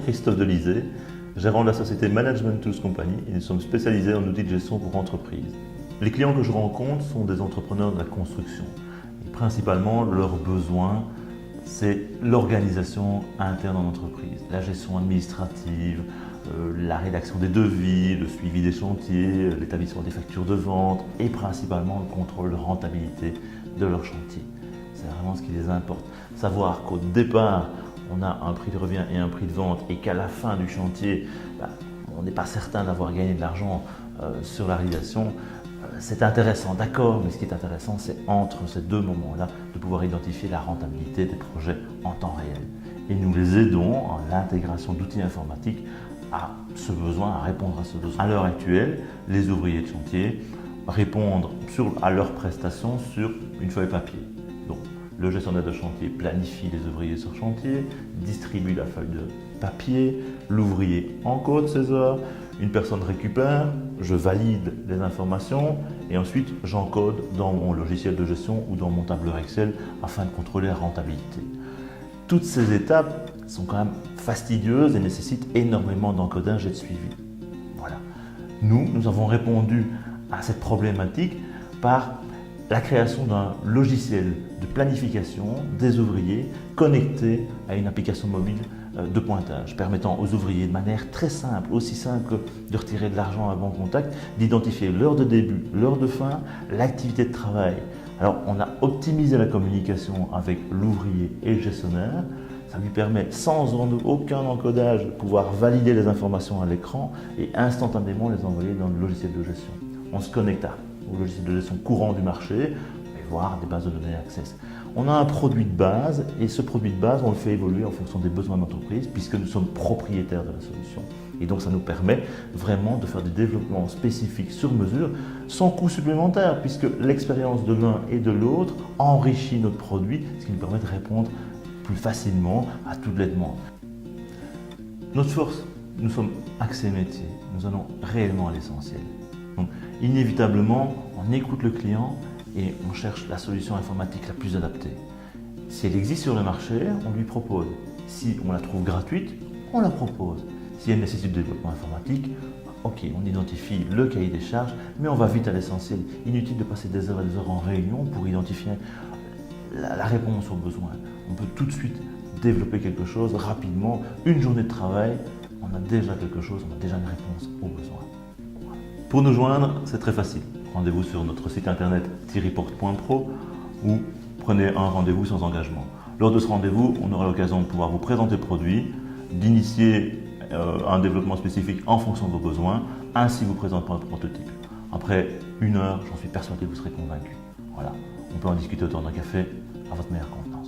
Christophe Delizet, gérant de la société Management Tools Company et nous sommes spécialisés en outils de gestion pour entreprises. Les clients que je rencontre sont des entrepreneurs de la construction. Et principalement, leurs besoins, c'est l'organisation interne en entreprise, la gestion administrative, la rédaction des devis, le suivi des chantiers, l'établissement des factures de vente et principalement le contrôle de rentabilité de leur chantier. C'est vraiment ce qui les importe. Savoir qu'au départ, on a un prix de revient et un prix de vente et qu'à la fin du chantier, on n'est pas certain d'avoir gagné de l'argent sur la réalisation, c'est intéressant, d'accord, mais ce qui est intéressant, c'est entre ces deux moments-là de pouvoir identifier la rentabilité des projets en temps réel. Et nous les aidons en l'intégration d'outils informatiques à ce besoin, à répondre à ce besoin. À l'heure actuelle, les ouvriers de chantier répondent à leurs prestations sur une feuille papier. Donc, le gestionnaire de chantier planifie les ouvriers sur chantier, distribue la feuille de papier, l'ouvrier encode ses heures, une personne récupère, je valide les informations et ensuite j'encode dans mon logiciel de gestion ou dans mon tableur Excel afin de contrôler la rentabilité. Toutes ces étapes sont quand même fastidieuses et nécessitent énormément d'encodage et de suivi. Voilà. Nous avons répondu à cette problématique par la création d'un logiciel de planification des ouvriers connecté à une application mobile de pointage, permettant aux ouvriers de manière très simple, aussi simple que de retirer de l'argent à bon contact, d'identifier l'heure de début, l'heure de fin, l'activité de travail. Alors on a optimisé la communication avec l'ouvrier et le gestionnaire. Ça lui permet sans aucun encodage de pouvoir valider les informations à l'écran et instantanément les envoyer dans le logiciel de gestion. On se connecte au logiciel de gestion courant du marché et voir des bases de données Access. On a un produit de base et ce produit de base, on le fait évoluer en fonction des besoins de l'entreprise puisque nous sommes propriétaires de la solution. Et donc ça nous permet vraiment de faire du développement spécifique sur mesure sans coût supplémentaire puisque l'expérience de l'un et de l'autre enrichit notre produit, ce qui nous permet de répondre plus facilement à toutes les demandes. Notre force, nous sommes axés métier, nous allons réellement à l'essentiel. Donc inévitablement, on écoute le client et on cherche la solution informatique la plus adaptée. Si elle existe sur le marché, on lui propose. Si on la trouve gratuite, on la propose. Si elle nécessite du développement informatique, ok, on identifie le cahier des charges, mais on va vite à l'essentiel. Inutile de passer des heures et des heures en réunion pour identifier la réponse aux besoins. On peut tout de suite développer quelque chose rapidement. Une journée de travail, on a déjà quelque chose, on a déjà une réponse aux besoins. Voilà. Pour nous joindre, c'est très facile. Rendez-vous sur notre site internet thierryporte.pro ou prenez un rendez-vous sans engagement. Lors de ce rendez-vous, on aura l'occasion de pouvoir vous présenter le produit, d'initier un développement spécifique en fonction de vos besoins, ainsi vous présenter un prototype. Après 1 heure, j'en suis persuadé que vous serez convaincu. Voilà, on peut en discuter autour d'un café à votre meilleure convenance.